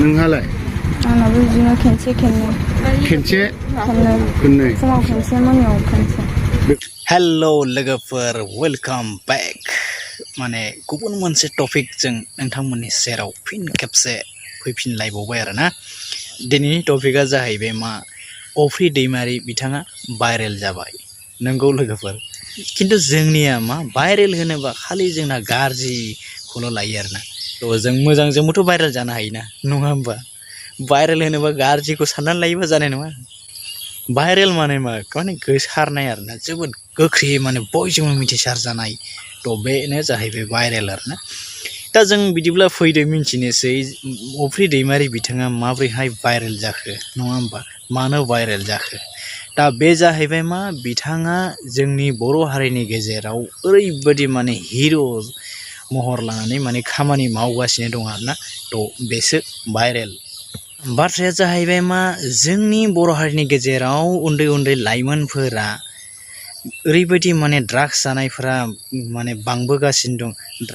नोंहालाय आंनाबो बिदिनो खेनसे खननै फुङाव खेनसे मोनायाव खेनसे हेलो लोगोफोर वेलकाम बैक माने गुबुन मोनसे टपिकजों नोंथांमोननि सेराव फिन खेबसे फैफिनलायबावबाय आरोना दिनैनि टपिकआ जाहैबाय मा अफ्रि दैमारि बिथाङा भाइरेल जाबाय नंगौ लोगोफोर किन्तु जोंनिया मा भाइरेल होनोबा खालि जोंना गाज्रिखौल' लायो आरोना थ' जों मोजांजोंबोथ' भाइरेल जानो हायोना नङा होमबा भाइरेल होनोबा गाज्रिखौ साननानै लायोबा जानाय नङा भाइरेल माने मा माने गोसारनाय आरोना जोबोद गोख्रै माने बयजोंबो मिथिसार जानाय थ' बेनो जाहैबाय भाइरेल आरोना दा जों बिदिब्ला फैदो मिन्थिनोसै अफ्रि दैमारि बिथाङा माबोरैहाय भाइरेल जाखो नङा होमबा मानो भाइरेल जाखो दा बे जाहैबाय मा बिथाङा जोंनि बर' हारिनि गेजेराव ओरैबायदि माने हिर' महर लानानै माने खामानि मावगासिनो दं आरोना थ' बेसो भाइरेल बाथ्राया जाहैबाय मा जोंनि बर' हारिनि गेजेराव उन्दै उन्दै लाइमोनफोरा ओरैबायदि माने ड्राग्स जानायफोरा माने बांबोगासिनो दं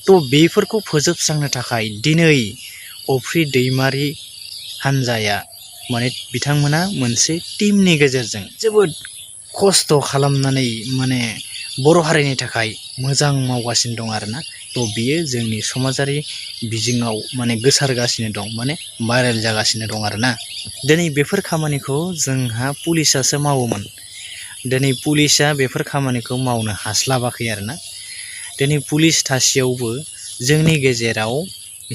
थ' बेफोरखौ फोजोबस्रांनो थाखाय दिनै अफ्रि दैमारि हान्जाया माने बिथांमोना मोनसे टीमनि गेजेरजों जोबोद खस्थ' खालामनानै माने बर' हारिनि थाखाय मोजां मावगासिनो दं आरोना थ' बियो जोंनि समाजारि बिजोङाव माने गोसारगासिनो दं माने भाइरेल जागासिनो दं आरोना दिनै बेफोर खामानिखौ जोंहा पुलिसासो मावोमोन दिनै पुलिसा बेफोर खामानिखौ मावनो हास्लाबाखै आरोना दिनै पुलिस थासेयावबो जोंनि गेजेराव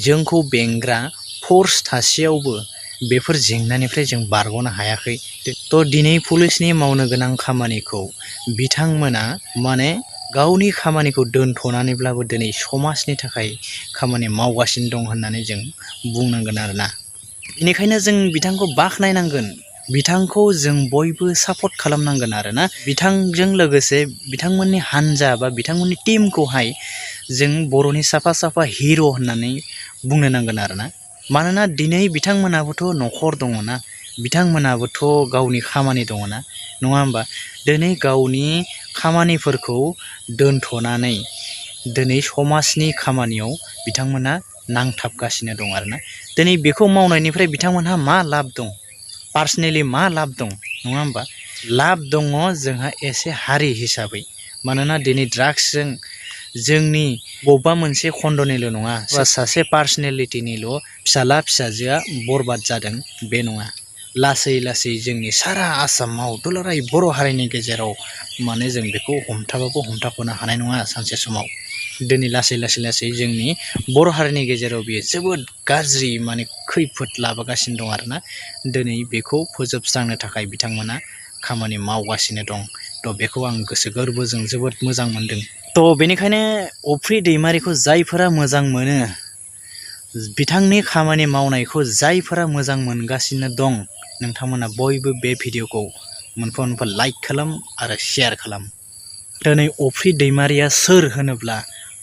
जोंखौ बेंग्रा फर्स थासेयावबो बेफोर जेंनानिफ्राय जों बारग'नो हायाखै थ' दिनै पुलिसनि मावनो गोनां खामानिखौ बिथांमोना माने गावनि खामानिखौ दोनथ'नानैब्लाबो दिनै समाजनि थाखाय खामानि मावगासिनो दं होननानै जों बुंनांगोन आरोना बेनिखायनो जों बिथांखौ बाख्नायनांगोन बिथांखौ जों बयबो सापर्ट खालामनांगोन आरोना बिथांजों लोगोसे बिथांमोननि हान्जा बा बिथांमोननि टीमखौहाय जों बर'नि साफा साफा हिर' होननानै बुंनो नांगोन आरोना मानोना दिनै बिथांमोनाबोथ' न'खर दङना बिथांमोनाबोथ' गावनि खामानि दङना नङा होमबा दिनै गावनि खामानिफोरखौ दोनथ'नानै दिनै समाजनि खामानियाव बिथांमोना नांथाबगासिनो दं आरोना दिनै बेखौ मावनायनिफ्राय बिथांमोनहा मा लाब दं पार्सनेलि मा लाब दं नङा होमबा लाब दङ जोंहा एसे हारि हिसाबै मानोना दिनै ड्राग्सजों जोंनि बबेबा मोनसे खन्द'निल' नङा सासे पार्सनेलिटिनिल' फिसाला फिसाजोआ बरबाद जादों बे नङा लासै लासै जोंनि सारा आसामाव दुलाराय बर' हारिनि गेजेराव माने जों बेखौ हमथाबाबो हमथाख'नो हानाय नङा सानसे समाव दिनै लासै जोंनि बर' हारिनि गेजेराव बेयो जोबोद गाज्रि माने खैफोद लाबोगासिनो दं आरोना दिनै बेखौ फोजोबस्रांनो थाखाय बिथांमोना खामानि मावगासिनो दं थ' बेखौ आं गोसो गोरबोजों जोबोद मोजां मोनदों थ' बेनिखायनो अफ्रि दैमारिखौ जायफोरा मोजां मोनो बिथांनि खामानि मावनायखौ जायफोरा मोजां मोनगासिनो दं नोंथांमोना बयबो बे भिडिअखौ मोनफा मोनफा लाइक खालाम आरो शेयार खालाम दिनै अफ्रि दैमारिया सोर होनोब्ला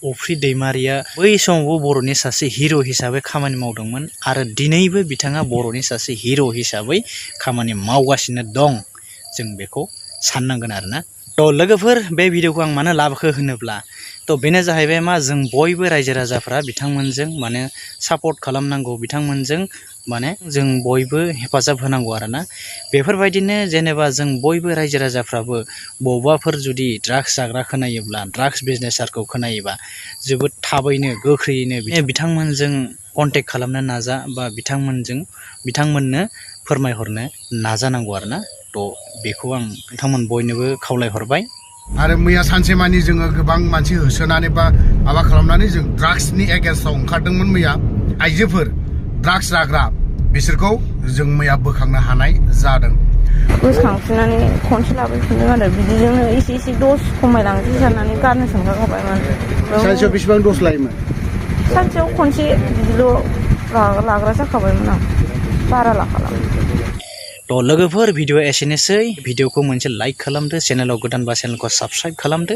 अफ्रि दैमारिया बै समावबो बर'नि सासे हिर' हिसाबै खामानि मावदोंमोन आरो दिनैबो बिथाङा बर'नि सासे हिर' हिसाबै खामानि मावगासिनो दं जों बेखौ साननांगोन आरोना थ' लोगोफोर बे भिडिअखौ आं मानो लाबोखो होनोब्ला थ' बेनो जाहैबाय मा जों बयबो रायजो राजाफ्रा बिथांमोनजों माने सापर्ट खालामनांगौ बिथांमोनजों माने जों बयबो हेफाजाब होनांगौ आरोना बेफोरबायदिनो जेनेबा जों बयबो रायजो राजाफ्राबो बबावबाफोर जुदि ड्राग्स जाग्रा खोनायोब्ला ड्राग्स बिजनेसारखौ खोनायोबा जोबोद थाबैनो गोख्रैयैनो बिथांमोनजों कन्टेक्ट खालामनो नाजा बा बिथांमोननो फोरमायहरनो नाजानांगौ आरोना थ' बेखौ आं नोंथांमोन बयनोबो खावलायहरबाय आरो मैया सानसेमानि जोङो गोबां मानसि होसोनानै बा माबा खालामनानै जों ड्राग्सनि एगेन्स्टआव ओंखारदोंमोन मैया आइजोफोर ड्राग्स जाग्रा बिसोरखौ जों मैया बोखांनो हानाय जादों बोखांफिननानै खनसे लाबोफिनदों आरो बिदिजोंनो एसे दस खमायलांसै साननानै गारनो सानखाबायमोन सानसेयाव बेसेबां दस लायोमोन सानसेयाव खनसे बिदिल' लाग्रा जाखाबायमोन आं बारा लाखाला थ' लोगोफोर भिडिअ एसेनोसै भिडिअखौ मोनसे लाइक खालामदो चेनेलाव गोदानबा चेनेलखौ साबस्क्राइब खालामदो